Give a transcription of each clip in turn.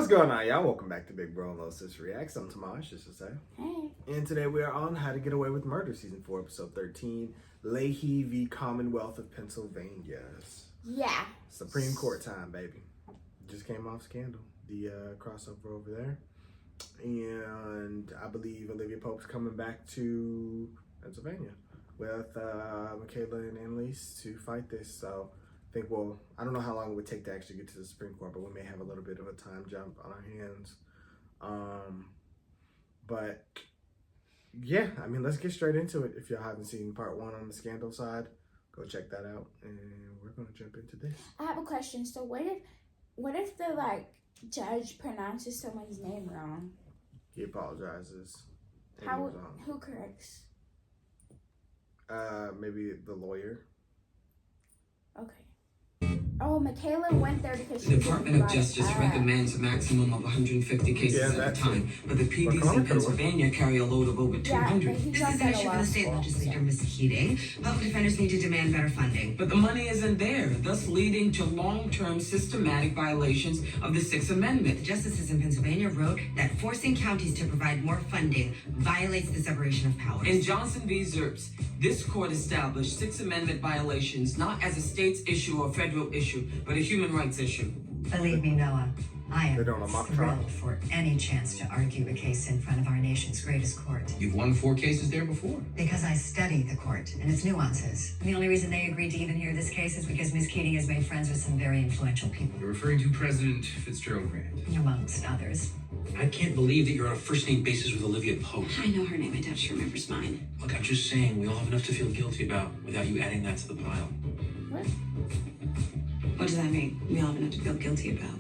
What's going on, y'all? Welcome back to Big Bro and Little Sis Reacts. I'm Tomash, just to say. Hey. And today we are on How to Get Away with Murder, Season 4, Episode 13, Lahey v. Commonwealth of Pennsylvania. Yeah. Supreme Court time, baby. Just came off Scandal, the crossover over there. And I believe Olivia Pope's coming back to Pennsylvania with Michaela and Annalise to fight this. So I think, well, I don't know how long it would take to actually get to the Supreme Court, but we may have a little bit of a time jump on our hands. But yeah, I mean, let's get straight into it. If y'all haven't seen part 1 on the Scandal side, go check that out. And we're going to jump into this. I have a question. So what if the judge pronounces someone's name wrong? He apologizes. Who corrects? Maybe the lawyer. Okay. Oh, Michaela went there because The Department of Justice recommends a maximum of 150 cases at a time, but the PDs in Pennsylvania carry a load of over 200. This is an issue for the state legislator, Ms. Keating. Public defenders need to demand better funding. But the money isn't there, thus leading to long-term systematic violations of the Sixth Amendment. The justices in Pennsylvania wrote that forcing counties to provide more funding violates the separation of powers. In Johnson v. Zerps, this court established Sixth Amendment violations not as a state's issue or federal issue, but a human rights issue. Believe me, Noah, I am mock trial. thrilled for any chance to argue a case in front of our nation's greatest court. You've won 4 cases there before. Because I study the court and its nuances. And the only reason they agreed to even hear this case is because Ms. Keating has made friends with some very influential people. You're referring to President Fitzgerald Grant. Amongst others. I can't believe that you're on a first-name basis with Olivia Pope. I know her name. I doubt she remembers mine. Look, I'm just saying, we all have enough to feel guilty about without you adding that to the pile. What? What does that mean? We all have enough to feel guilty about.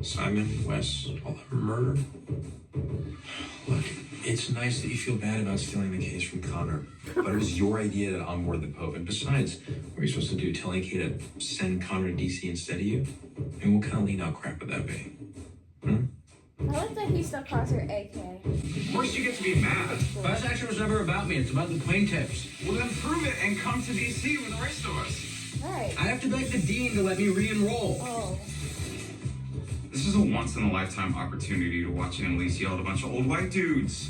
Simon, Wes, all that murder. Look, it's nice that you feel bad about stealing the case from Connor, but it was your idea to onboard the Pope. And besides, what are you supposed to do? Tell AK to send Connor to DC instead of you? And what kind of lean out crap would that be? I like that he still calls her AK. Of course you get to be mad. Class action was never about me. It's about the plaintiffs. Well, then prove it and come to D.C. with the rest of us. Right. I have to beg the dean to let me re-enroll. Oh. This is a once-in-a-lifetime opportunity to watch Annalise yell at a bunch of old white dudes.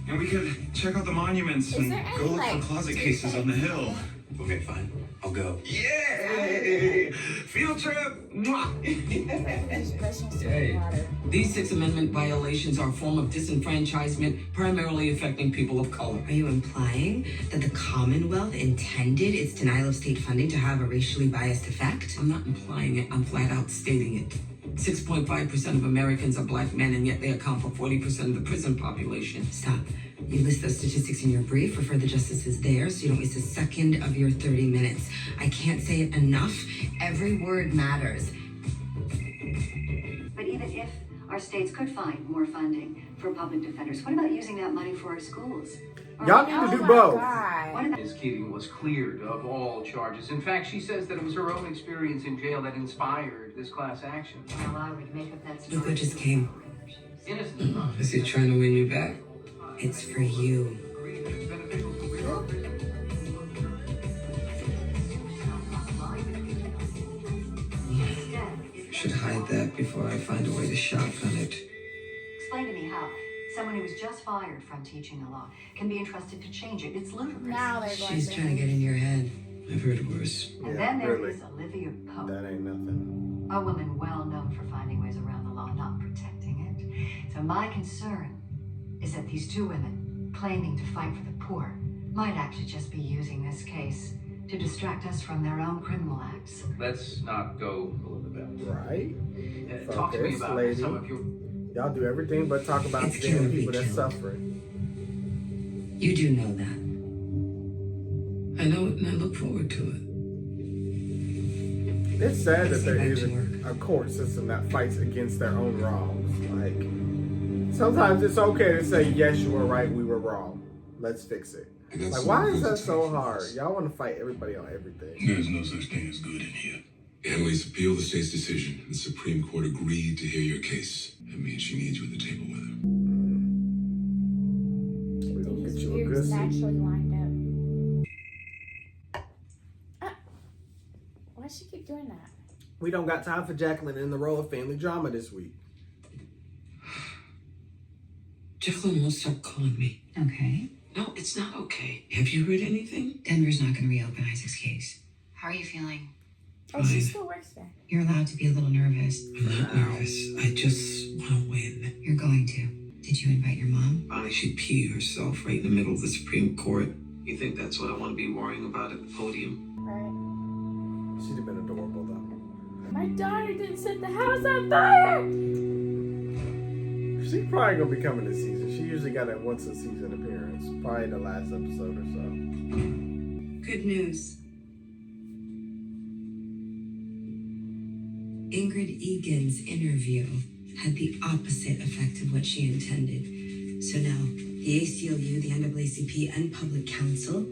And we could check out the monuments and go look for closet cases on the hill. Okay, fine. I'll go. Yay! Field trip! Mwah! Hey. These Sixth Amendment violations are a form of disenfranchisement primarily affecting people of color. Are you implying that the Commonwealth intended its denial of state funding to have a racially biased effect? I'm not implying it, I'm flat out stating it. 6.5% of Americans are black men, and yet they account for 40% of the prison population. Stop. You list those statistics in your brief, refer the justices there, so you don't waste a second of your 30 minutes. I can't say it enough. Every word matters. But even if our states could find more funding for public defenders, what about using that money for our schools? Y'all need to do both. Ms. Keating was cleared of all charges. In fact, she says that it was her own experience in jail that inspired this class action. Well, I would make up that story. Look what just came. Innocent. Is he trying to win you back? It's for you. Should hide that before I find a way to shotgun it. Explain to me how someone who was just fired from teaching the law can be entrusted to change it. It's ludicrous. Now they're going She's trying to get in your head. I've heard worse. And then there is Olivia Pope, That ain't nothing. a woman well known for finding ways around the law, not protecting it. So my concern is that these two women, claiming to fight for the poor, might actually just be using this case to distract us from their own criminal acts. Let's not go Elizabeth. Right? Talk to me Focus, about lady. some of your... Y'all do everything but talk about It's the killing people me, that's killing. suffering. You do know that. I know it and I look forward to it. It's sad that there Back is to work. a court system that fights against their own wrongs. Like, sometimes it's okay to say, yes, you were right, we were wrong. Let's fix it. Like, why is that so hard? Y'all want to fight everybody on everything. There's no such thing as good in here. Annalise appealed the state's decision. The Supreme Court agreed to hear your case. That means she needs you at the table with her. We're going to get you a Ears good seat. naturally lined up. Why does she keep doing that? We don't got time for Jacqueline in the role of family drama this week. Jacqueline won't stop calling me. Okay. No, it's not okay. Have you heard anything? Denver's not going to reopen Isaac's case. How are you feeling? Oh, she still works there. You're allowed to be a little nervous. I'm not nervous. I just want to win. You're going to. Did you invite your mom? Bonnie, she'd pee herself right in the middle of the Supreme Court. You think that's what I want to be worrying about at the podium? Right. She'd have been adorable though. My daughter didn't set the house on fire! She's probably gonna be coming this season. She usually got a once a season appearance. Probably the last episode or so. Good news. Ingrid Egan's interview had the opposite effect of what she intended. So now, the ACLU, the NAACP, and Public Counsel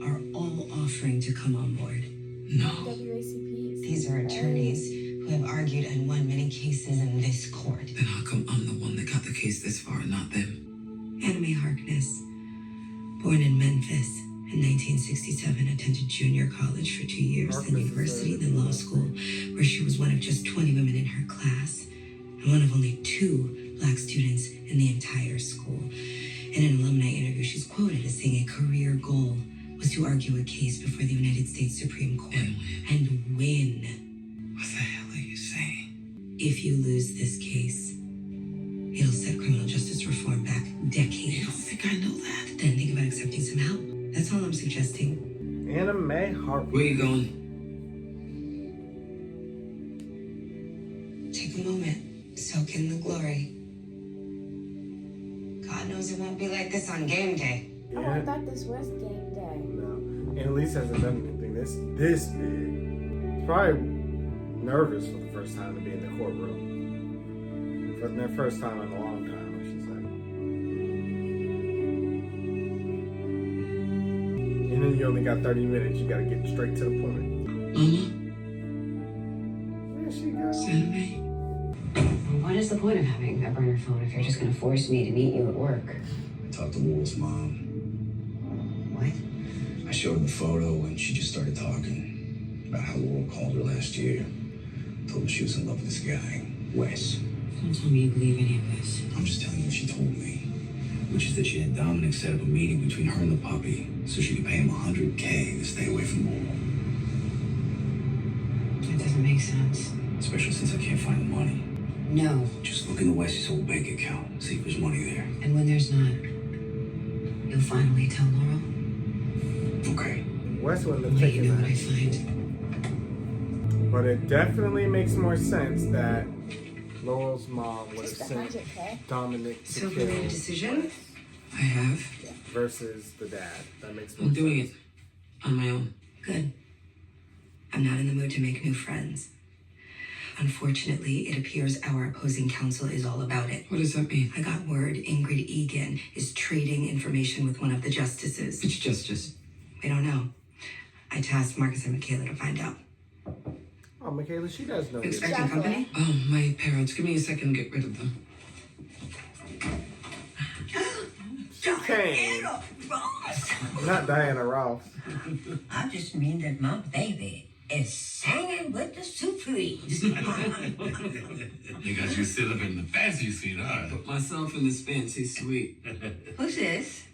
are all offering to come on board. No. WACP. These are attorneys who have argued and won many cases in this court. Then how come I'm the one that got the case this far and not them? Anna Mae Harkness, born in Memphis in 1967, attended junior college for 2 years, then university, then law school, where she was one of just 20 women in her class, and one of only 2 black students in the entire school. In an alumni interview, she's quoted as saying a career goal was to argue a case before the United States Supreme Court and win. What the hell are you saying? If you lose this case, it'll set criminal justice reform back decades. You don't think I know that? Then think about accepting some help. That's all I'm suggesting. Anna Mae Harkness. Where you going? Take a moment. Soak in the glory. God knows it won't be like this on game day. Oh, I thought this was game day. No. Annalise hasn't done anything this big. She's probably nervous for the first time to be in the courtroom. For their first time in a long time, I should say. And then you only got 30 minutes. You gotta get straight to the point. Mama? Where she go? Santa Mae? What is the point of having a burner phone if you're just going to force me to meet you at work? I talked to Laurel's mom. What? I showed her the photo and she just started talking about how Laurel called her last year. Told her she was in love with this guy, Wes. Don't tell me you believe any of this. I'm just telling you what she told me. Which is that she had Dominic set up a meeting between her and the puppy so she could pay him $100K to stay away from Laurel. That doesn't make sense. Especially since I can't find the money. No. Just look into Wes's old bank account. See if there's money there. And when there's not, you'll finally tell Laurel? Okay. Wes wouldn't have Wait, you taken know what I that. find? But it definitely makes more sense that Laurel's mom would have Just sent 100K. Dominic to So kill you made a decision? I have. versus the dad. That makes more I'm sense. doing it on my own. Good. I'm not in the mood to make new friends. Unfortunately, it appears our opposing counsel is all about it. What does that mean? I got word Ingrid Egan is trading information with one of the justices. Which justice? We don't know. I tasked Marcus and Michaela to find out. Oh, Michaela, she does know. Expecting company? Oh, my parents. Give me a second to get rid of them. She came. Not Diana Ross. I just mean that my baby is singing with the Supremes. Because you sit up in the fancy suite, huh? Put myself in this fancy suite. Who's this?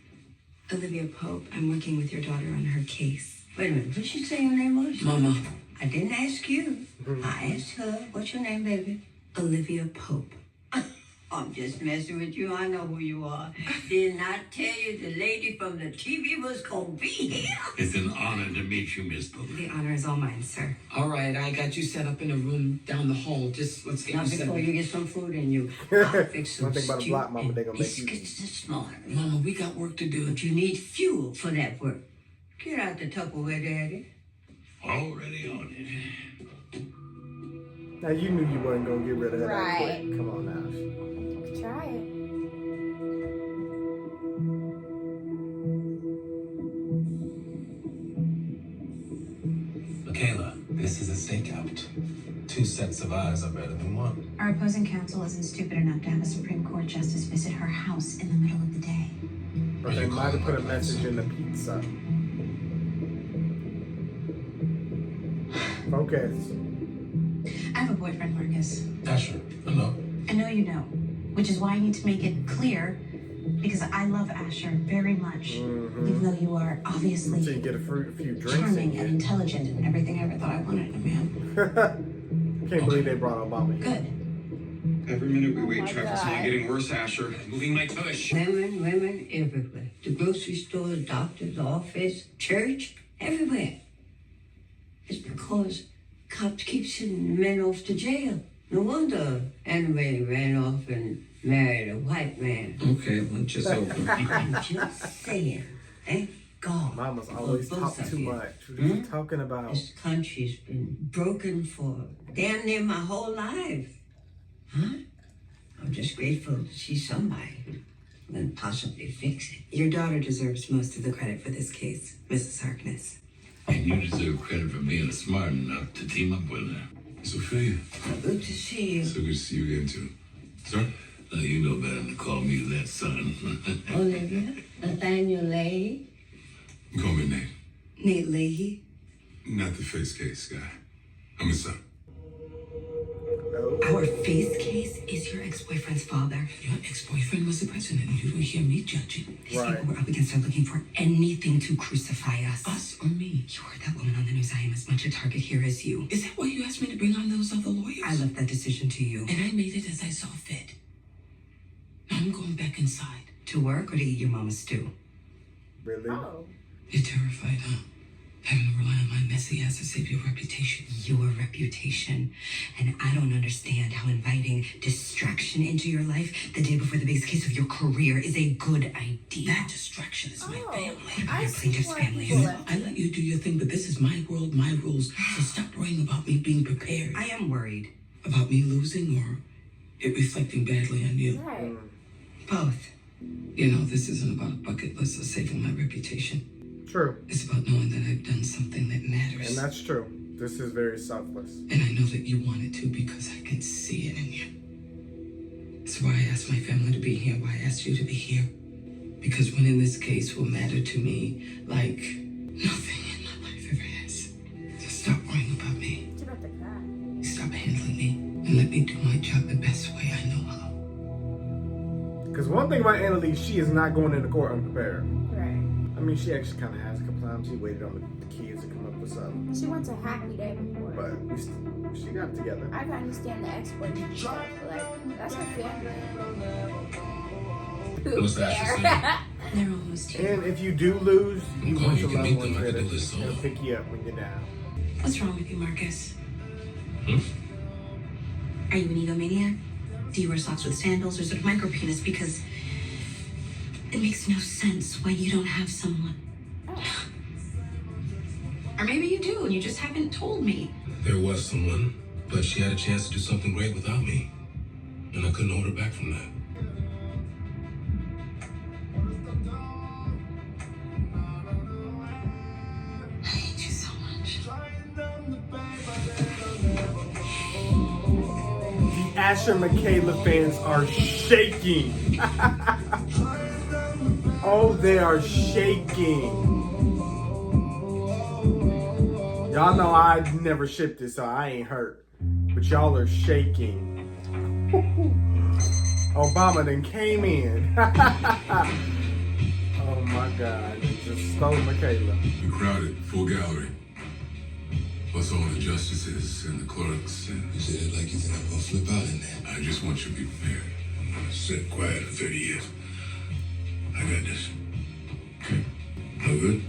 Olivia Pope. I'm working with your daughter on her case. Wait a minute, what did you say your name was? Mama. I didn't ask you. I asked her. What's your name, baby? Olivia Pope. I'm just messing with you. I know who you are. Didn't I tell you the lady from the TV was gonna be here? It's an honor to meet you, Miss Pope. The honor is all mine, sir. All right, I got you set up in a room down the hall. Just let's get Now you set before up. you get some food in you, I'll fix some One thing about a stew black mama, and they gonna make you biscuits this morning. Mama, we got work to do. But you need fuel for that work. Get out the Tupperware, Daddy. Already on it. Now you knew you wasn't gonna get rid of her that Right. quick. Come on now. Try it. Michaela, this is a stakeout. 2 sets of eyes are better than one. Our opposing counsel isn't stupid enough to have a Supreme Court justice visit her house in the middle of the day. But they might have put a message in the pizza. Focus. I have a boyfriend, Marcus. Asher, I know. I know you know, which is why I need to make it clear Because I love Asher very much, even though you are obviously So you get a few drinks charming and intelligent and everything I ever thought I wanted in a man. Can't believe they brought Obama here. Good. Every minute we wait, traffic's only getting worse, Asher. Moving my tush. Women everywhere. The grocery store, doctor's office, church, everywhere. It's because cops keep sending men off to jail. No wonder Anime ran off and married a white man. Okay, lunch is over. I'm just saying. Thank God. Mama's always for both talk of too you. much. What are you talking about? This country's been broken for damn near my whole life. Huh? I'm just grateful to see somebody who can possibly fix it. Your daughter deserves most of the credit for this case, Mrs. Harkness. And you deserve credit for being smart enough to team up with her. Sophia. Good to see you. So good to see you again, too. Sir? You know better than to call me that, son. Olivia, Nathaniel Lahey. Call me Nate. Nate Lahey? Not the face case guy. I'm his son. Our face case is your ex-boyfriend's father. Your ex-boyfriend was the president, and you don't hear me judging. These people we're up against are looking for anything to crucify us. Us or me? You heard that woman on the news. I am as much a target here as you. Is that why you asked me to bring on those other lawyers? I left that decision to you. And I made it as I saw fit. Now I'm going back inside. To work or to eat your mama's stew? Really? Oh. You're terrified, huh? Having to rely on my messy ass to save your reputation. Your reputation. And I don't understand how inviting distraction into your life the day before the biggest case of your career is a good idea. That distraction is my family. Your plaintiff's family. You know, I let you do your thing, but this is my world, my rules. So stop worrying about me being prepared. I am worried. About me losing or it reflecting badly on you? Right. Both. You know, this isn't about a bucket list or saving my reputation. True. It's about knowing that I've done something that matters. And that's true. This is very selfless. And I know that you want it to because I can see it in you. That's why I asked my family to be here, why I asked you to be here. Because winning this case will matter to me like nothing in my life ever has. So stop worrying about me. It's about the cry. Stop handling me and let me do my job the best way I know how. Because one thing about Annalise, she is not going into court unprepared. Right. I mean, she actually kind of has a couple times. She waited on the kids to come up with something. She went to Happy Day before. But she got it together. I can understand the ex-boyfriend stuff, but like, that's her family. What's that? They're almost here. And if you do lose, you Okay, want you your can loved meet ones them. I there can to do this solo. pick you up when you're down. What's wrong with you, Marcus? Hmm? Are you an egomaniac? Do you wear socks with sandals or is it a micro penis? Because it makes no sense why you don't have someone. Or maybe you do and you just haven't told me. There was someone, but she had a chance to do something great without me. And I couldn't hold her back from that. I hate you so much. The Asher Michaela fans are shaking. Oh, they are shaking. Y'all know I never shipped this, so I ain't hurt. But y'all are shaking. Obama then came in. Oh my God, and just stole Michaela. We're crowded, full gallery. Plus all the justices and the clerks. And you said it like you think I'm gonna flip out in there. I just want you to be prepared. I'm gonna sit quiet for 30 years. I got this. Okay. No good?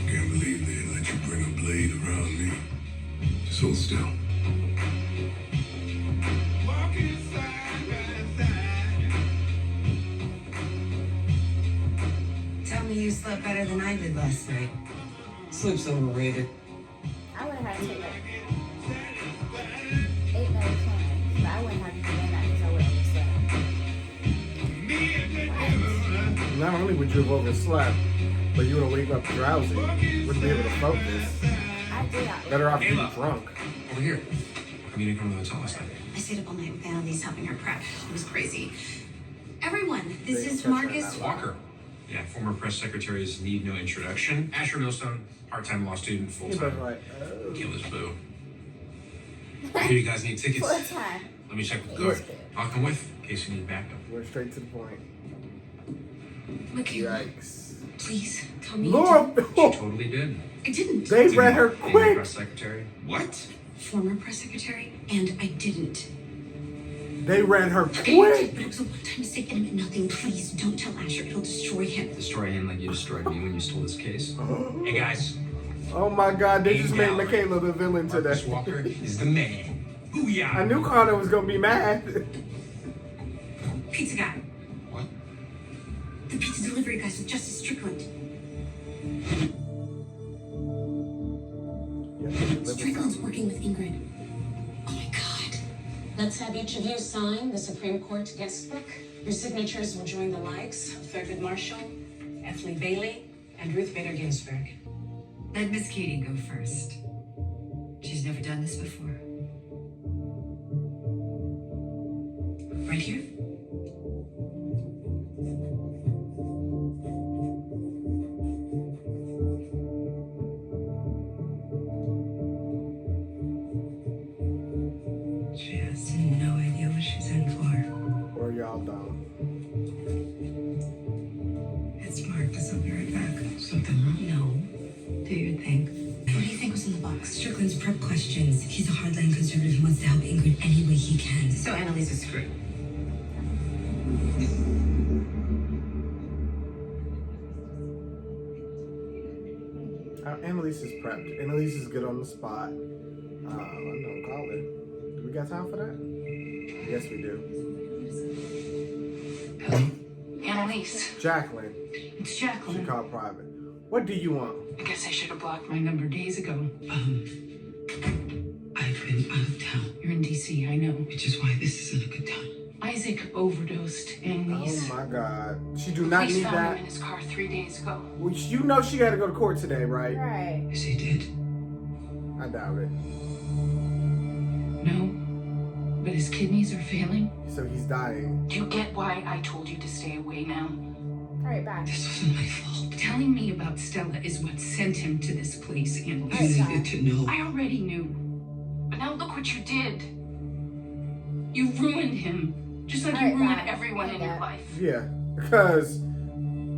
Can't believe they let you bring a blade around me. Just hold still. Tell me you slept better than I did last night. Sleep's overrated. I would have had to take like 8 medications, but I wouldn't have to do that because I would have slept. Not only would you have overslept, but you would wake up drowsy. Wouldn't be able to focus. I did not. Better off being drunk. Over here. You didn't come to the hotel last night. I stayed up all night with Annalise helping her prep. It was crazy. Everyone, this They is catch Marcus that Walker. Yeah, former press secretaries need no introduction. Asher Millstone, part-time law student, He full-time. was like, Kill his boo. I hear you guys need tickets. For a time. Let me check with the guard. I'll come with in case you need backup. We're straight to the point. Michaela, Yikes. please tell me. Lord, She totally did. I didn't. they read her Being the quick. press secretary. What? Former press secretary, and I didn't. They read her But quick. it was a one-time mistake and it meant nothing. Please don't tell Asher. It'll destroy him. Destroy him like you destroyed me when you stole this case. Hey guys, Oh my God, they just made Gallery. Michaela the villain Marcus today. Walker is the man. Booyah! I knew Connor was gonna be mad. Pizza guy. What? The pizza delivery guys with Justice Strickland. Strickland's working with Ingrid. Oh my God. Let's have each of you sign the Supreme Court guest book. Your signatures will join the likes of Thurgood Marshall, Ethlie Bailey, and Ruth Bader Ginsburg. Let Miss Katie go first. She's never done this before. Right here? She has no idea what she's in for. Or y'all don't. It's Marcus. I'll be right back. Something wrong? No. Do your thing. What do you think was in the box? Strickland's prep questions. He's a hardline conservative who wants to help Ingrid any way he can. So Annalise is screwed. Annalise is prepped. Annalise is good on the spot. Unknown caller. Do we got time for that? Yes, we do. Annalise. Jacqueline. It's She Jacqueline. called private. What do you want? I guess I should have blocked my number days ago. I've been out of town, You're in D.C., I know. which is why this isn't a good time. Isaac overdosed, Annalise. Oh my God. She do not Police need found him that. in his car 3 days ago. Which you know she got to go to court today, right? Right. Yes, he did. I doubt it. No, but his kidneys are failing. So he's dying. Do you get why I told you to stay away now? Alright, bye. This wasn't my fault. Telling me about Stella is what sent him to this place, Annalise. You needed to know. I already knew. But now look what you did. You ruined him. Just like Alright, you ruined bye. everyone in your Okay. life. Yeah. Because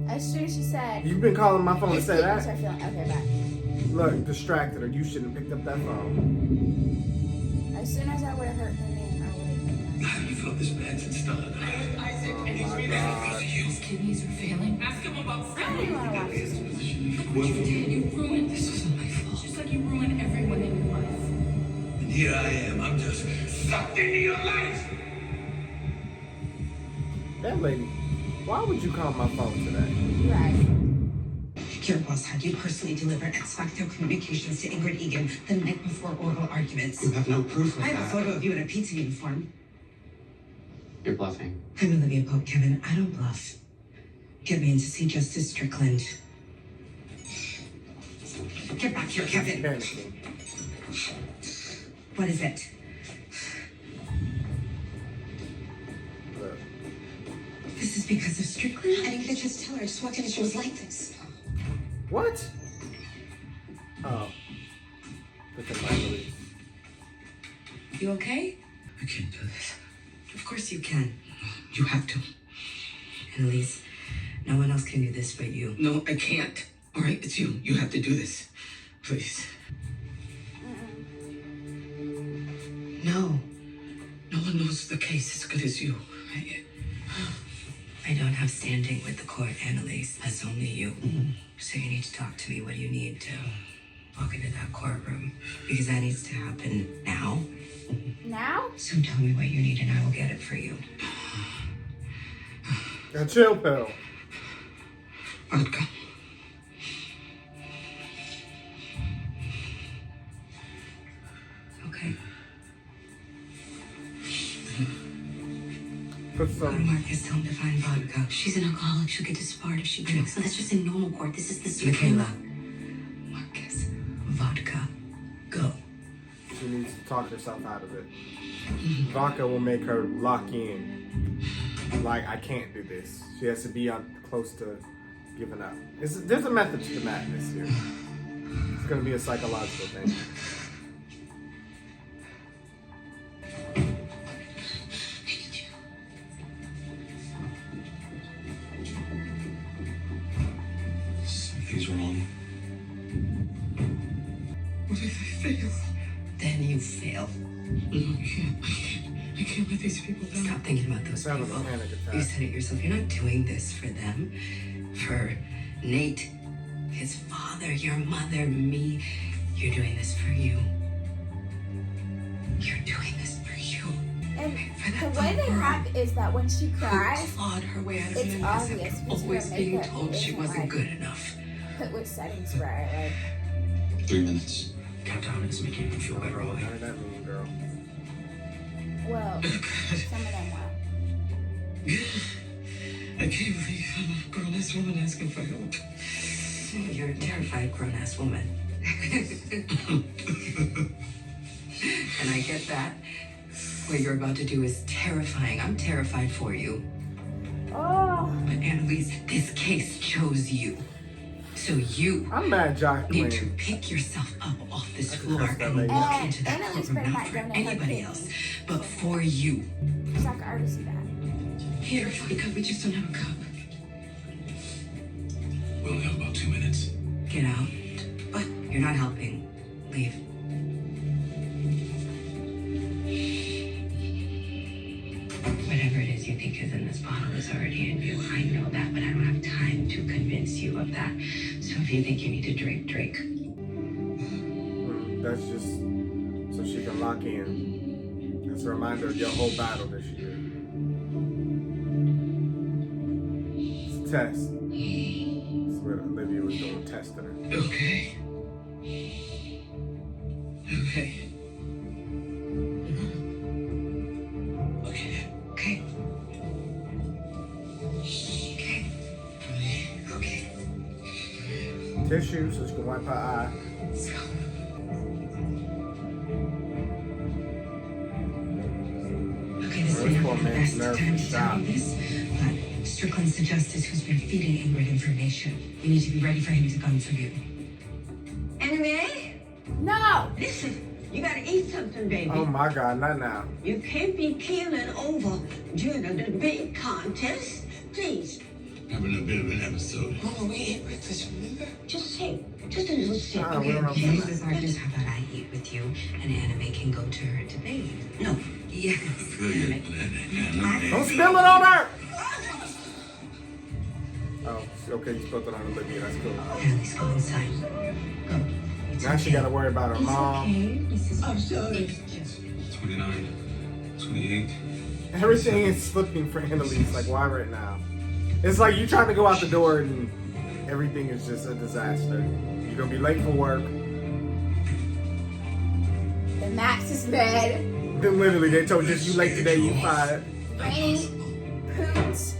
As soon as she said, you've been calling my phone to his say kidneys that. are feeling. Okay, bye. Look, distracted her. You shouldn't have picked up that phone. As soon as I would have heard her name, I would have. I haven't felt this bad since Stella died. Oh my God. His kidneys are failing. Ask him about I don't even want to watch this. Look what you did. You ruined This wasn't my fault. Just like you ruined everyone in your life. And here I am. I'm just sucked into your life. That lady. Why would you call my phone today? Right. Your boss had you personally deliver ex facto communications to Ingrid Egan the night before oral arguments. You have no proof of I have a that. photo of you in a pizza uniform. You're bluffing. I'm Olivia Pope, Kevin. I don't bluff. Get me in to see Justice Strickland. Get back here, Kevin. Panicking. What is it? Look. This is because of Strickland? I didn't just tell her. I just walked in and she was like this. What? Oh. Look at my release. You okay? I can't do this. Of course you can. You have to. Annalise, no one else can do this but you. No, I can't. All right, it's you. You have to do this. Please. No. No one knows the case as good as you, right? I don't have standing with the court, Annalise. That's only you. So you need to talk to me. What do you need to walk into that courtroom? Because that needs to happen now. Now? So tell me what you need and I will get it for you. A chill pill. Vodka. Okay. Put Go to some. Marcus, tell him to find vodka. She's an alcoholic. She'll get disbarred if she drinks. So that's just in normal court. This is the Supreme. Michaela. Marcus, vodka. Go. She needs to talk herself out of it. Vodka will make her lock in. Like, I can't do this. She has to be on close to giving up. There's a method to the madness here. It's going to be a psychological thing. can't let these people down. Stop thinking about those people. You said it yourself. You're not doing this for them. For Nate, his father, your mother, me. You're doing this for you. You're doing this for you. And the way they have is that when she cries, clawed her way out of it's obvious because always her being makeup told she isn't, wasn't like, good enough. put with settings right. 3 minutes. Countdown is making me feel better all day. How did that mean, girl? Well, some of them will. I can't believe I'm a grown-ass woman asking for help. You're a terrified grown-ass woman. And I get that. What you're about to do is terrifying. I'm terrified for you. Oh. But Annalise, this case chose you. So you need to pick yourself up off this floor and walk into that courtroom, not for anybody else, but for you. Because I can already see that. Here, fill a cup. We just don't have a cup. We only have about 2 minutes. Get out. But you're not helping. Leave. Whatever it is you think is in this bottle is already in you. I know that, but I don't have time to convince you of that. So if you think you need to drink, drink. That's just so she can lock in. That's a reminder of your whole battle this year. It's a test. That's what Olivia was doing, testing her. Okay. Okay. Okay. Okay. Tissue so she can wipe her eye. Okay, this may not be the best time to tell you this, but Strickland's the justice who's been feeding Ingrid information. You need to be ready for him to gun for you. Anime? No! Listen, you gotta eat something, baby. Oh my God, not now. You can't be keeling over during a debate contest. Please. Having a bit of an episode. Mama, we ate breakfast, remember? Just a little sip. We don't Okay, Mrs. Artis, how about I eat with you and Anime can go to her debate? No. Yes. Don't spill it on her! Oh, okay, you spilled it on Olivia, that's cool. Annalise, go inside. Go. Now she gotta worry about her mom. I'm sorry. 29, 28. Everything is slipping for Annalise, like why right now? It's like you trying to go out the door and everything is just a disaster. You're gonna be late for work. The Max is red. Then literally they told you if you late today, you fired. Rain, poots,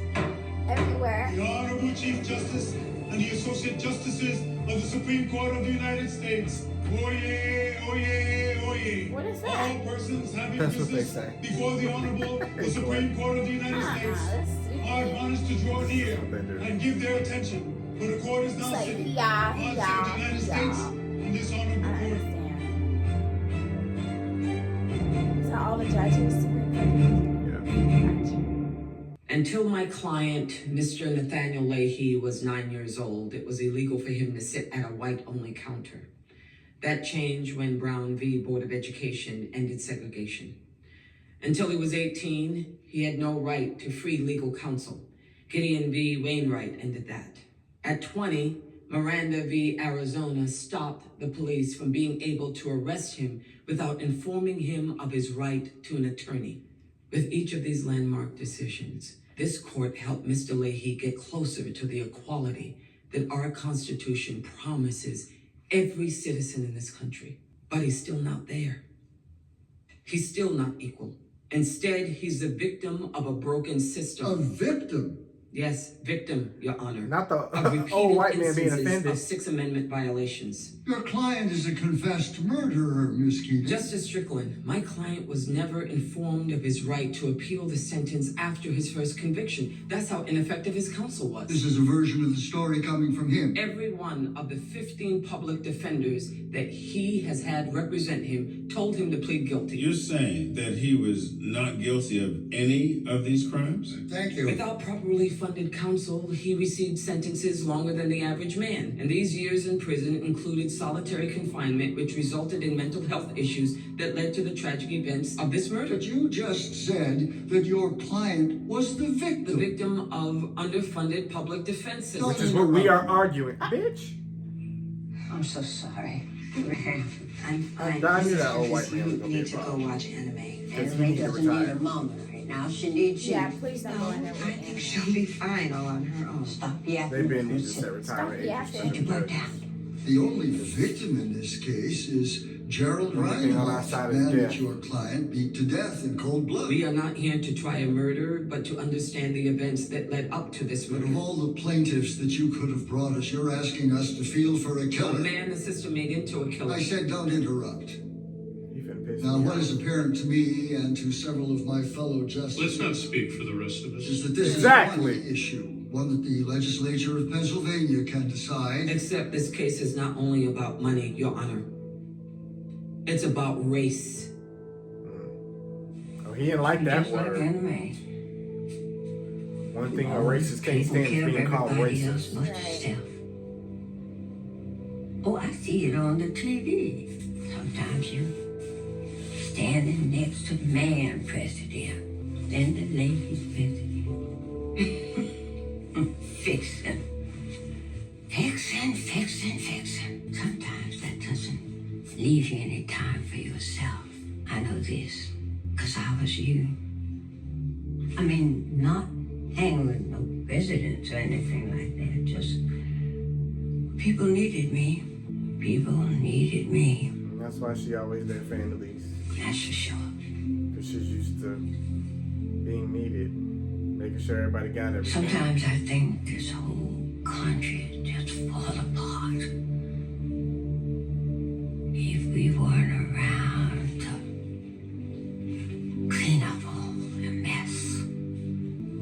everywhere. The Honorable Chief Justice and the Associate Justices of the Supreme Court of the United States. Oyez, oyez, oyez. What is that? All persons having That's what they business say. before the Honorable the Supreme Court of the United States are admonished to draw near and give their attention. For the court is now sitting. God save the United States and this honorable court. Is that all the judges? Until my client, Mr. Nathaniel Lahey, was 9 years old, it was illegal for him to sit at a white-only counter. That changed when Brown v. Board of Education ended segregation. Until he was 18, he had no right to free legal counsel. Gideon v. Wainwright ended that. At 20, Miranda v. Arizona stopped the police from being able to arrest him without informing him of his right to an attorney. With each of these landmark decisions, this court helped Mr. Lahey get closer to the equality that our Constitution promises every citizen in this country. But he's still not there. He's still not equal. Instead, he's the victim of a broken system. A victim? Yes, victim, Your Honor. Not the of old white man being instances offended. of Sixth Amendment violations. Your client is a confessed murderer, Miss Keating. Justice Strickland, my client was never informed of his right to appeal the sentence after his first conviction. That's how ineffective his counsel was. This is a version of the story coming from him. Every one of the 15 public defenders that he has had represent him told him to plead guilty. You're saying that he was not guilty of any of these crimes? Thank you. Without properly funded counsel, he received sentences longer than the average man. And these years in prison included solitary confinement, which resulted in mental health issues that led to the tragic events of this murder. But you just said that your client was the victim. The victim of underfunded public defense system. Which is what we are arguing, bitch. I'm so sorry. I'm fine. I knew that old white man was You gonna be need to go involved. watch anime. Because Anime he doesn't need her retired. mama right now. She needs you. Yeah, please don't go in there I with think him. she'll be fine all on her own. Stop They yapping. been need to set retirement Stop age. yapping. Put your butt down. The only victim in this case is Gerald The only thing on our Reinhardt, side the is man that death. your client beat to death in cold blood. We are not here to try a murder, but to understand the events that led up to this But murder. of all the plaintiffs that you could have brought us, you're asking us to feel for a A killer. man the system made into a killer. I said don't interrupt. You finna piss Now, me what off. is apparent to me and to several of my fellow Let's justices not speak for the rest of us. is that this Exactly. is one issue, one that the legislature of Pennsylvania can decide. Except this case is not only about money, Your Honor. It's about race. Oh, he didn't like that Just like word. anime. One thing a racist can't stand is being called racist. But yourself. Oh, I see it on the TV. Sometimes you standing next to the man president, then the ladies president. Fixing. Sometimes that doesn't leave you any time for yourself. I know this, because I was you. I mean, not hanging with no presidents or anything like that. Just people needed me. People needed me. And that's why she always there for Annalise. That's for sure. Because she's used to being needed. Making sure everybody got everything. Sometimes I think this whole country just fall apart. If we weren't around to clean up all the mess.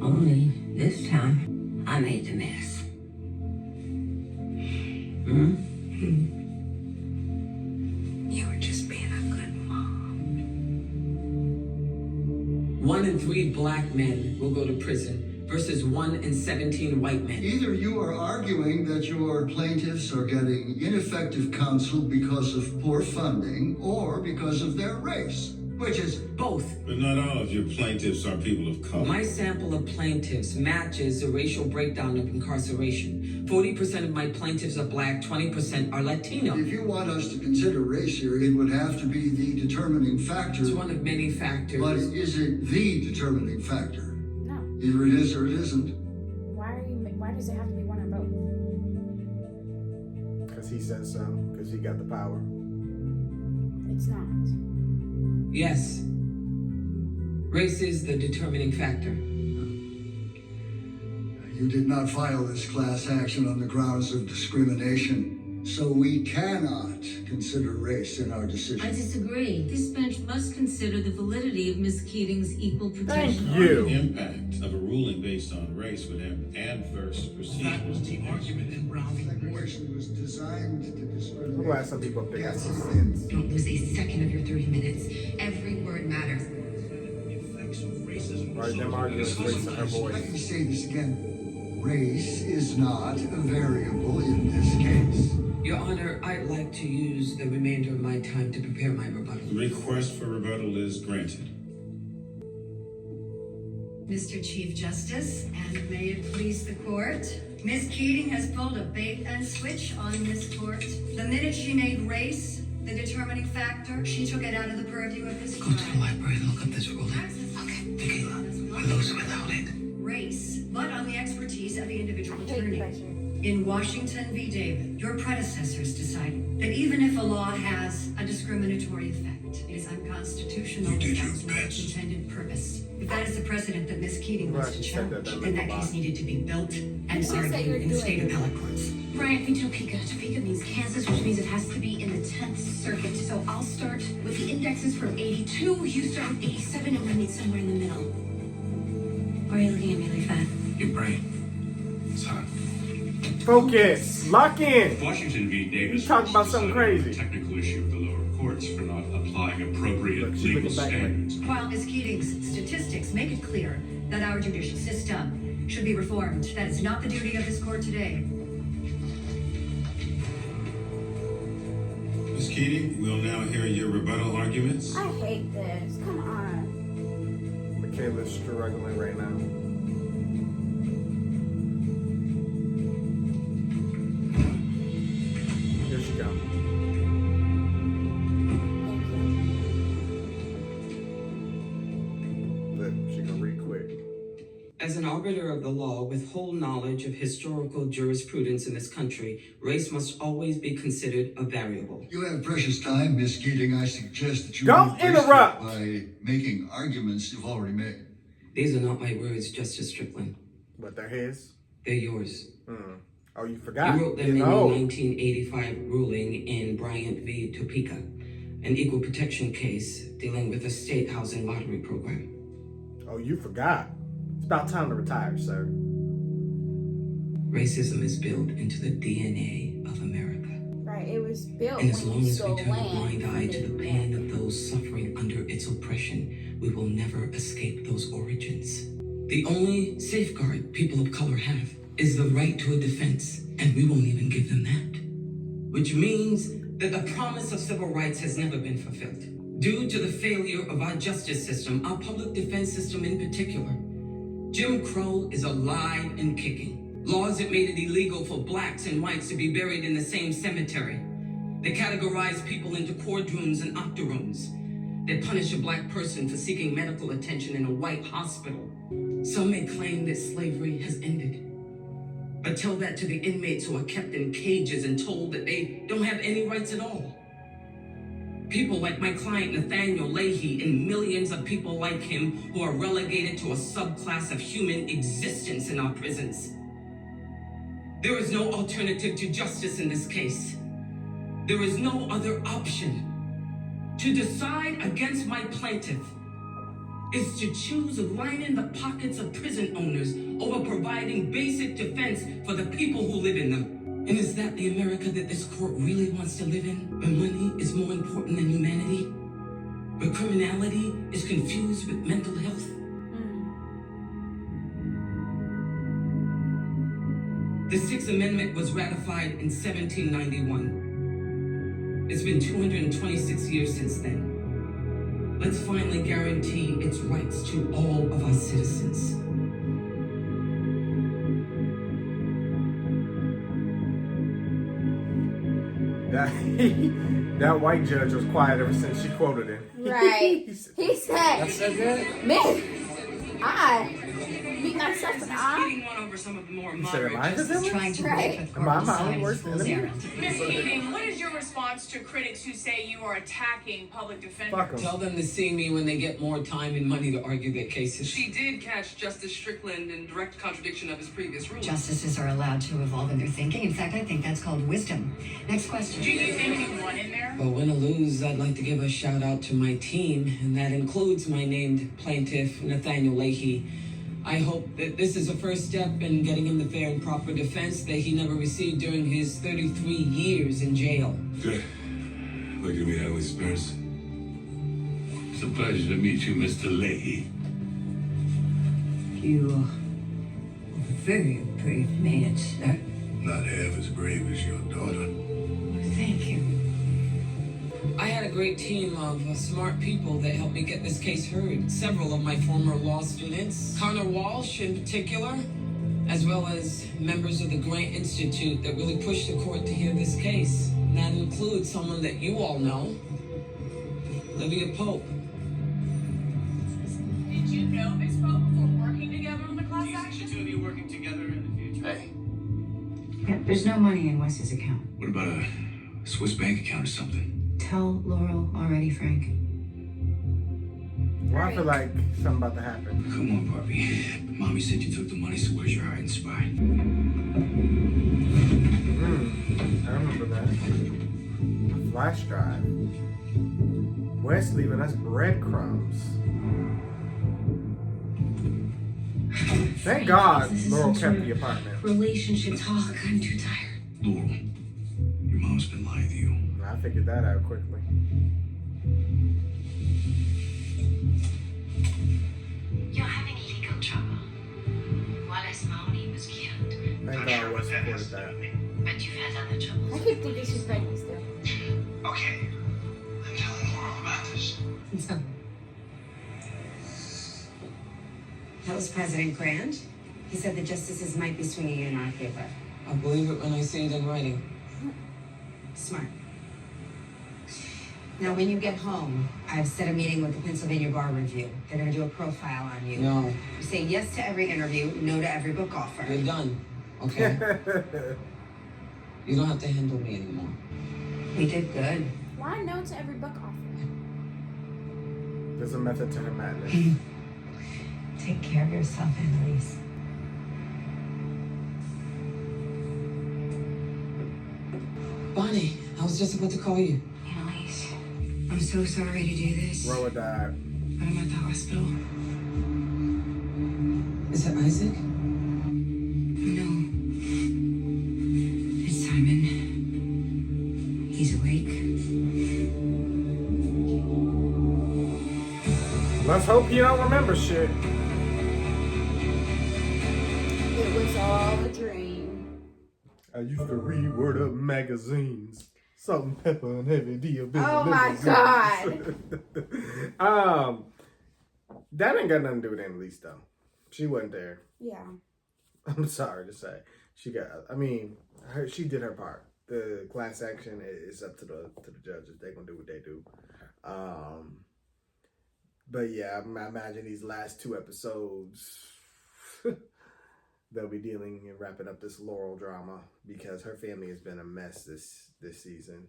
Only this time, I made the mess. You were just being a good mom. 1 in 3 black men will go to prison versus 1 in 17 white men. Either you are arguing that your plaintiffs are getting ineffective counsel because of poor funding or because of their race. Which is both. But not all of your plaintiffs are people of color. My sample of plaintiffs matches the racial breakdown of incarceration. 40% of my plaintiffs are black, 20% are Latino. If you want us to consider race here, it would have to be the determining factor. It's one of many factors. But is it the determining factor? No. Either it is or it isn't. Why does it have to be one or both? Because he says so. Because he got the power. It's not. Yes. Race is the determining factor. You did not file this class action on the grounds of discrimination, so we cannot consider race in our decision. I disagree. This bench must consider the validity of Ms. Keating's equal protection. Thank you. The impact of a ruling based on race would have adverse procedures. That was the argument in Brown v. Abortion was designed to discriminate. I'm glad some people think I some sense. Don't lose a second of your 30 minutes. Every word matters. Right, them arguments raising her Let me voice. say this again. Race is not a variable in this case. Your Honor, I'd like to use the remainder of my time to prepare my rebuttal. The request for rebuttal is granted. Mr. Chief Justice, and may it please the court, Ms. Keating has pulled a bait and switch on this court. The minute she made race the determining factor, she took it out of the purview of this Go to the trial. library and look up this ruling. Okay, Tequila. I lose without it. Race, but on the expertise of the individual attorney. In Washington v. David, your predecessors decided that even if a law has a discriminatory effect, it is unconstitutional without its intended purpose. If that is the precedent that Ms. Keating wants to challenge, then that case needed to be built and argued in state appellate courts. Brian, I think Topeka. Topeka means Kansas, which means it has to be in the 10th Circuit. So I'll start with the indexes from 82. You start with 87, and we meet somewhere in the middle. Why are you looking at me like that? Your brain. It's hot. Focus. Lock in. Washington v. Davis. You talking about something crazy. Technical issue of the lower courts for not applying appropriate legal standards. While Ms. Keating's statistics make it clear that our judicial system should be reformed, that is not the duty of this court today. Keating, we'll now hear your rebuttal arguments. I hate this. Come on. Michaela's struggling right now. Here she goes. Look, she gonna read quick. As an arbiter of the law with whole knowledge of historical jurisprudence in this country, race must always be considered a variable. You have precious time, Miss Keating. I suggest that you don't interrupt by making arguments you've already made. These are not my words, Justice Strickland. But they're his? They're yours. Oh, you forgot. You wrote them in your 1985 ruling in Bryant v. Topeka, an equal protection case dealing with a state housing lottery program. Oh, you forgot. It's about time to retire, sir. Racism is built into the DNA of America. Right, it was built And as when long you as we stole turn a land. blind eye to the pain of those suffering under its oppression, we will never escape those origins. The only safeguard people of color have is the right to a defense, and we won't even give them that. Which means that the promise of civil rights has never been fulfilled. Due to the failure of our justice system, our public defense system in particular, Jim Crow is alive and kicking. Laws that made it illegal for blacks and whites to be buried in the same cemetery. They categorize people into quadroons and octoroons. They punish a black person for seeking medical attention in a white hospital. Some may claim that slavery has ended. But tell that to the inmates who are kept in cages and told that they don't have any rights at all. People like my client Nathaniel Lahey and millions of people like him who are relegated to a subclass of human existence in our prisons. There is no alternative to justice in this case. There is no other option. To decide against my plaintiff is to choose lining the pockets of prison owners over providing basic defense for the people who live in them. And is that the America that this court really wants to live in? Where money is more important than humanity? Where criminality is confused with mental health? The Sixth Amendment was ratified in 1791. It's been 226 years since then. Let's finally guarantee its rights to all of our citizens. That white judge was quiet ever since she quoted him. Right. He said, That's so good. Miss, I beat myself in the eye. Over some of the more You said, am I the villain? Trying to Right. predict Am I my own worst fool's enemy? errand. Ms. Keating, what is your response to critics who say you are attacking public defenders? Fuck 'em. Tell them to see me when they get more time and money to argue their cases. She did catch Justice Strickland in direct contradiction of his previous ruling. Justices are allowed to evolve in their thinking. In fact, I think that's called wisdom. Next question. Do you think you won in there? But win or lose, I'd like to give a shout out to my team, and that includes my named plaintiff, Nathaniel Lahey. I hope that this is a first step in getting him the fair and proper defense that he never received during his 33 years in jail. Good. Look at me, Ellie Spence. It's a pleasure to meet you, Mr. Lahey. You are a very brave man, sir. Not half as brave as your daughter. Thank you. I had a great team of smart people that helped me get this case heard. Several of my former law students, Connor Walsh in particular, as well as members of the Grant Institute that really pushed the court to hear this case. And that includes someone that you all know, Olivia Pope. Did you know Ms. Pope before working together on the class Do you action? see the two of you working together in the future? Hey, Yeah, there's no money in Wes's account. what about a Swiss bank account or something? Tell Laurel already, Frank. Well, I feel like something about to happen. Come on, puppy. Mommy said you took the money, so where's your hiding spot? I remember that. A flash drive. Wes leaving us breadcrumbs. Thank God Laurel kept the apartment. Relationship talk. I'm too tired. Laurel, your mom's been lying to you. I figured that out quickly. You're having legal trouble. Wallace Mahoney was killed. Thank God Wes supported that. But you've had other troubles. I keep thinking she's pregnant still. I Okay, I'm telling Laurel about this. So, that was President Grant. He said the justices might be swinging in our favor. I'll believe it when I see it in writing. Smart. Now, when you get home, I've set a meeting with the Pennsylvania Bar Review. They're going to do a profile on you. No. You say yes to every interview, no to every book offer. You're done. Okay? You don't have to handle me anymore. We did good. Why no to every book offer? There's a method to her madness. Take care of yourself, Annalise. Bonnie, I was just about to call you. Annalise, I'm so sorry to do this. Rolla died. But I'm at the hospital. Is it Isaac? No. It's Simon. He's awake. Let's hope you don't remember shit. It was all a dream. I used to read Word Up magazines. Salt and pepper and heavy deal. Oh my God. That ain't got nothing to do with Annalise though. She wasn't there. Yeah. I'm sorry to say. She did her part. The class action is up to the judges. They're gonna do what they do. But yeah, I imagine these last 2 episodes they'll be dealing and wrapping up this Laurel drama because her family has been a mess this season.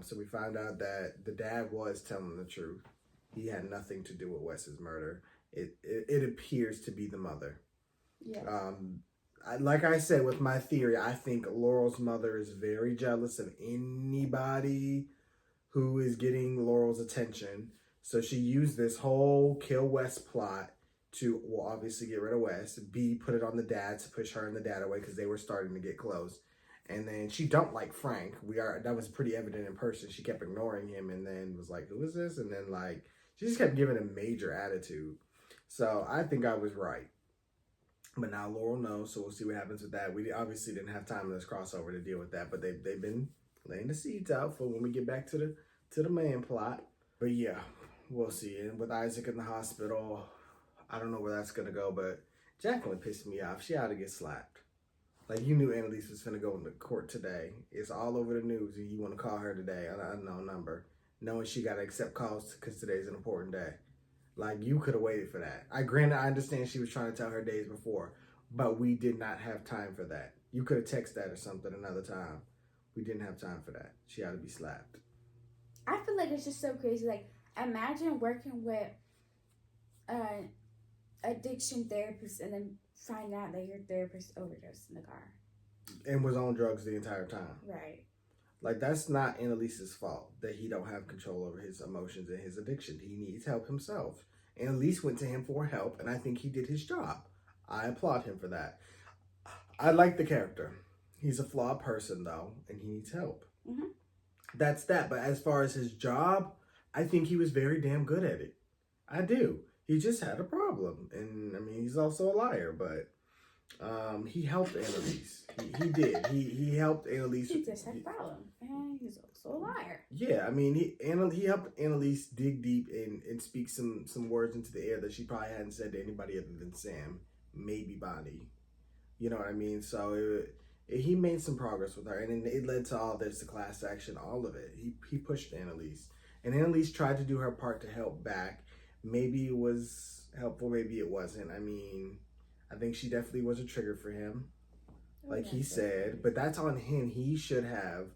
So we found out that the dad was telling the truth. He had nothing to do with Wes's murder. It appears to be the mother. Yeah. Like I said with my theory, I think Laurel's mother is very jealous of anybody who is getting Laurel's attention. So she used this whole kill Wes plot to, well, obviously get rid of Wes, B, put it on the dad to push her and the dad away because they were starting to get close. And then she don't like Frank. That was pretty evident in person. She kept ignoring him and then was like, who is this? And then like, she just kept giving him major attitude. So I think I was right. But now Laurel knows, so we'll see what happens with that. We obviously didn't have time in this crossover to deal with that, but they've been laying the seeds out for when we get back to the main plot. But yeah, we'll see. And with Isaac in the hospital, I don't know where that's gonna go, but Jacqueline pissed me off. She ought to get slapped. Like, you knew Annalise was finna go into court today. It's all over the news, and you want to call her today on an unknown number, knowing she got to accept calls because today's an important day. Like, you could have waited for that. I understand she was trying to tell her days before, but we did not have time for that. You could have texted that or something another time. We didn't have time for that. She ought to be slapped. I feel like it's just so crazy. Like, imagine working with an addiction therapist and then find out that your therapist overdosed in the car. And was on drugs the entire time. Right. Like, that's not Annalise's fault that he don't have control over his emotions and his addiction. He needs help himself. Annalise went to him for help, and I think he did his job. I applaud him for that. I like the character. He's a flawed person, though, and he needs help. Mm-hmm. That's that. But as far as his job, I think he was very damn good at it. I do. He just had a problem. And, I mean, he's also a liar, but he helped Annalise. He did. He helped Annalise. He just had a problem. And he's also a liar. Yeah, I mean, he helped Annalise dig deep and speak some words into the air that she probably hadn't said to anybody other than Sam. Maybe Bonnie. You know what I mean? So he made some progress with her. And it led to all this, the class action, all of it. He pushed Annalise. And Annalise tried to do her part to help back. Maybe it was helpful, maybe it wasn't. I mean, I think she definitely was a trigger for him, like he said. But that's on him. He should have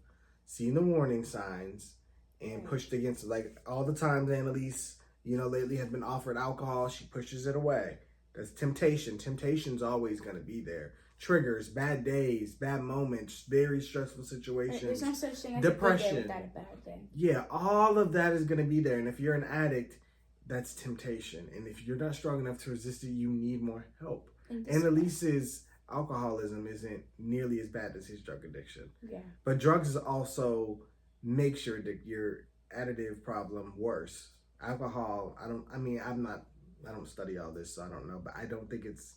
seen the warning signs and pushed against it. Like, all the times Annalise, lately has been offered alcohol, she pushes it away. That's temptation. Temptation's always going to be there. Triggers, bad days, bad moments, very stressful situations. There's no such thing as depression. A good day without a bad day. Yeah, all of that is going to be there. And if you're an addict, that's temptation. And if you're not strong enough to resist it, you need more help. Annalise's alcoholism isn't nearly as bad as his drug addiction. Yeah. But drugs also make sure that your additive problem worse. Alcohol, I don't study all this, so I don't know, but I don't think it's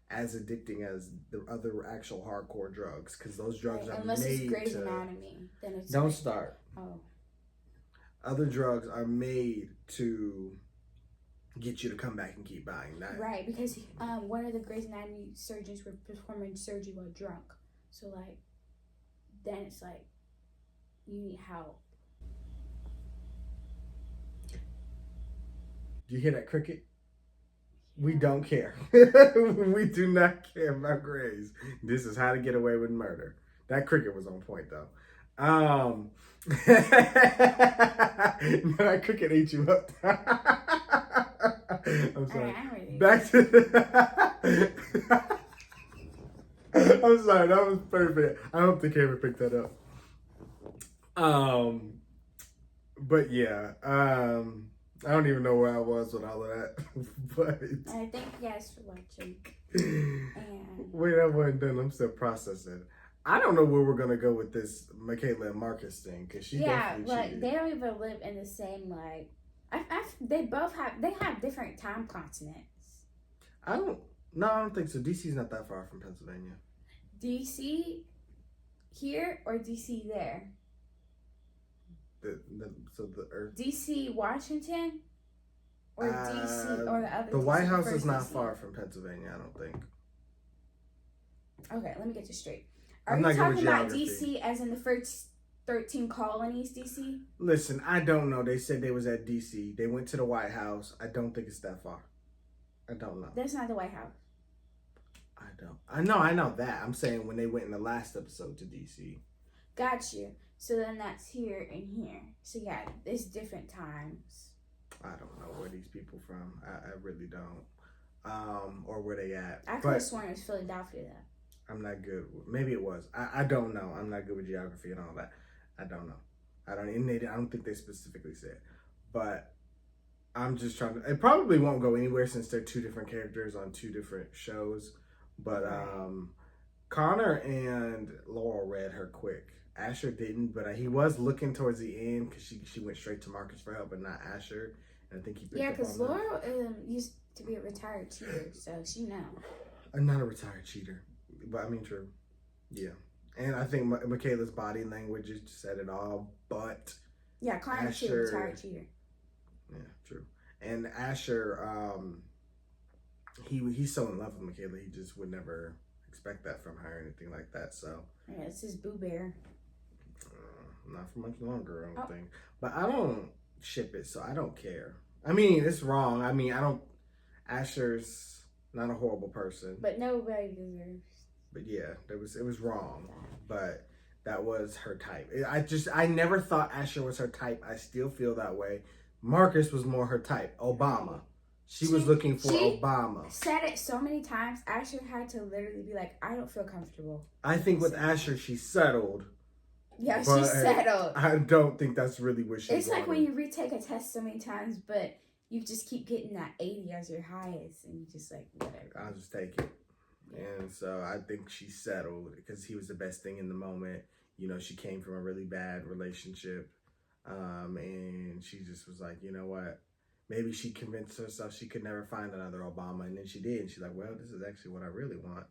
as addicting as the other actual hardcore drugs, because those drugs are unless made it's Grey's to... Anatomy, then it's... Don't start. Oh. Other drugs are made to get you to come back and keep buying that. Right, because one of the Grey's Anatomy surgeons were performing surgery while drunk. So, like, then it's like, you need help. Do you hear that cricket? We don't care. We do not care about Grey's. This is how to get away with murder. That cricket was on point, though. No, that cricket ate you up. I'm sorry. Back to I'm sorry, that was perfect. I hope the camera picked that up. But yeah, I don't even know where I was with all of that. But I thank you guys for watching. Wait, I wasn't done. I'm still processing. I don't know where we're gonna go with this Michaela and Marcus thing, because she definitely cheated. They don't even live in the same, like, they have different time continents. I don't think so. DC's not that far from Pennsylvania. DC here or DC there? So the Earth. DC Washington or DC or the other. The White House is not DC? far from Pennsylvania, I don't think. Okay, let me get this straight. Are you talking about DC as in the first 13 colonies, DC? Listen, I don't know. They said they was at DC. They went to the White House. I don't think it's that far. I don't know. That's not the White House. I know that. I'm saying when they went in the last episode to DC. Got you. So then that's here and here. So yeah, it's different times. I don't know where these people from. I really don't. Or where they at. I could have sworn it was Philadelphia though. I'm not good. Maybe it was. I don't know. I'm not good with geography and all that. I don't know. I don't think they specifically said. But I'm just trying to. It probably won't go anywhere since they're two different characters on two different shows. But Connor and Laurel read her quick. Asher didn't, but he was looking towards the end because she went straight to Marcus for help, but not Asher. And I think he picked up on because Laurel used to be a retired cheater, so she knows. I'm not a retired cheater. But I mean, true. Yeah. And I think Michaela's body language just said it all. But yeah, Connor's a retired cheater. Yeah, true. And Asher, he's so in love with Michaela, he just would never expect that from her or anything like that. So yeah, it's his boo bear. Not for much longer, I don't think. But I don't ship it, so I don't care. I mean, it's wrong. I mean, Asher's not a horrible person. But nobody deserves. But yeah, it was wrong. But that was her type. I never thought Asher was her type. I still feel that way. Marcus was more her type. Obama. She was looking for Obama. Said it so many times, Asher had to literally be like, I don't feel comfortable. I think with Asher, she settled. Yeah, she settled. I don't think that's really what she It's wanted. like when you retake a test so many times, but you just keep getting that 80 as your highest, and you just like, whatever. I'll just take it. And so I think she settled because he was the best thing in the moment. You know, she came from a really bad relationship. And she just was like, you know what? Maybe she convinced herself she could never find another Obama. And then she did. And she's like, well, this is actually what I really want.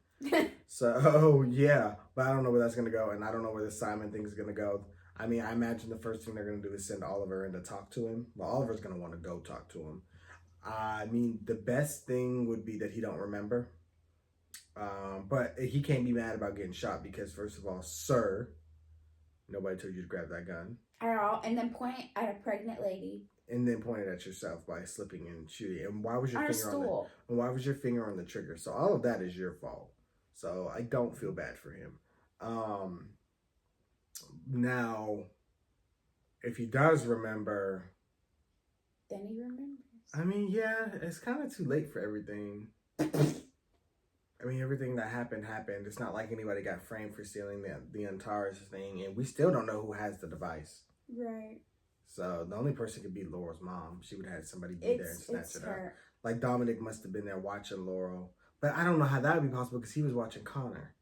So, yeah. But I don't know where that's going to go. And I don't know where the Simon thing is going to go. I mean, I imagine the first thing they're going to do is send Oliver in to talk to him. Well, Oliver's going to want to go talk to him. I mean, the best thing would be that he don't remember. But he can't be mad about getting shot because, first of all, sir, nobody told you to grab that gun. At all. And then point at a pregnant lady. And then point it at yourself by slipping and shooting. And why was your finger on the trigger? So all of that is your fault. So I don't feel bad for him. Now, if he does remember, then he remembers. I mean, yeah, it's kind of too late for everything. I mean, everything that happened. It's not like anybody got framed for stealing the Antares thing, and we still don't know who has the device. Right. So the only person could be Laurel's mom. She would have had somebody be there and snatch it up. Like Dominic must have been there watching Laurel. But I don't know how that would be possible because he was watching Connor.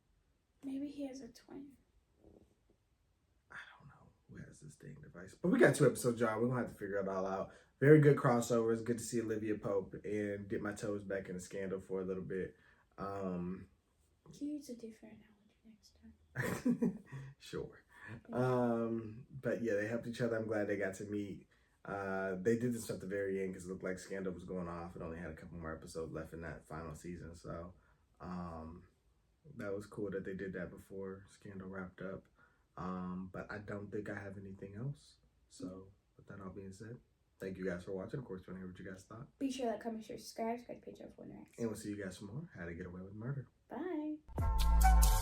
Maybe he has a twin. I don't know who has this dang device. But we got 2 episodes, y'all. We're going to have to figure it all out. Very good crossovers. Good to see Olivia Pope and dip my toes back in the scandal for a little bit. Can you use a different analogy next time? Sure. But yeah, they helped each other. I'm glad they got to meet. They did this at the very end because it looked like Scandal was going off. It only had a couple more episodes left in that final season. So that was cool that they did that before Scandal wrapped up. But I don't think I have anything else. So with that all being said, thank you guys for watching. Of course, we want to hear what you guys thought. Be sure to like, comment, share, subscribe to the page for next. And we'll see you guys some more. How to Get Away with Murder. Bye.